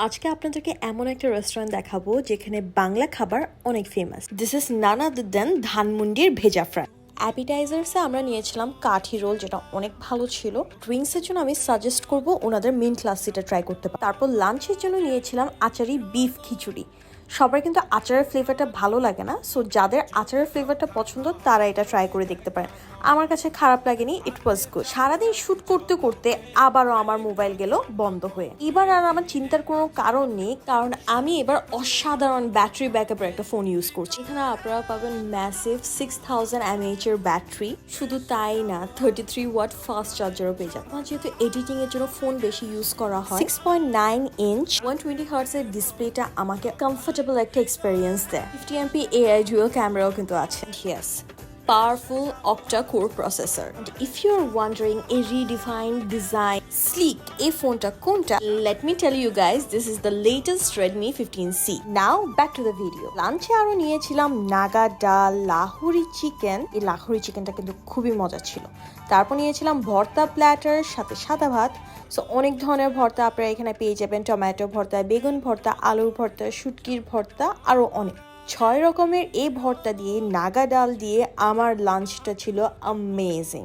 আজকে আপনাদেরকে এমন একটা রেস্টুরেন্ট দেখাবো যেখানে বাংলা খাবার অনেক ফেমাস। দিস ইজ নান আদার দেন ধানমন্ডির ভেজা ফ্রাই। অ্যাপিটাইজার্সে আমরা নিয়েছিলাম কাঠি রোল, যেটা অনেক ভালো ছিল। ড্রিঙ্কসের জন্য আমি সাজেস্ট করব ওনাদের মিন্ট লাসিটা ট্রাই করতে পারেন। তারপর লাঞ্চের জন্য নিয়েছিলাম আচারি বিফ খিচুড়ি। সবার কিন্তু আচারের ফ্লেভারটা ভালো লাগে না, সো যাদের আচারের ফ্লেভারটা পছন্দ তারা এটা ট্রাই করে দেখতে পারেন। আমার কাছে খারাপ লাগেনি, ইট ওয়াজ গুড। সারাদিন শুট করতে করতে আবারও আমার মোবাইল গেল বন্ধ হয়ে। এবার আর আমার চিন্তার কোনো কারণ নেই, কারণ আমি এবার অসাধারণ ব্যাটারি ব্যাকআপের একটা ফোন ইউজ করছি। এখানে আপনারা পাবেন ম্যাসিভ 6000 mAh এর ব্যাটারি। শুধু তাই না, 33 ওয়াট ফাস্ট চার্জারও পেয়ে যান। আমার যেহেতু এডিটিং এর জন্য ফোন বেশি ইউজ করা হয়, 6.9 ইঞ্চ 120 হার্টজ এর ডিসপ্লেটা আমাকে কমফোর্টেবল একটা এক্সপেরিয়েন্স দেয়। 50MP AI ডুয়াল ক্যামেরাও কিন্তু আছে। Yes, powerful octa-core processor. And if you're wondering a redefined design, sleek, এই ফোনটা কোনটা? Let me tell you guys, this is the latest Redmi 15C. Now back to the video. লাঞ্চে আরো নিয়েছিলাম নাগা ডাল, লাহোরি চিকেন। এই লাহোরি চিকেনটা কিন্তু খুবই মজা ছিল। তারপর নিয়েছিলাম ভর্তা প্ল্যাটার, সাথে সাদা ভাত। সো অনেক ধরনের ভর্তা আপনারা এখানে পেয়ে যাবেন। টমেটো ভর্তা, বেগুন ভর্তা, আলুর ভর্তা, শুটকির ভর্তা, আরো অনেক। 6 রকমের এই ভর্তা দিয়ে, নাগা ডাল দিয়ে আমার লাঞ্চটা ছিল অ্যামেজিং।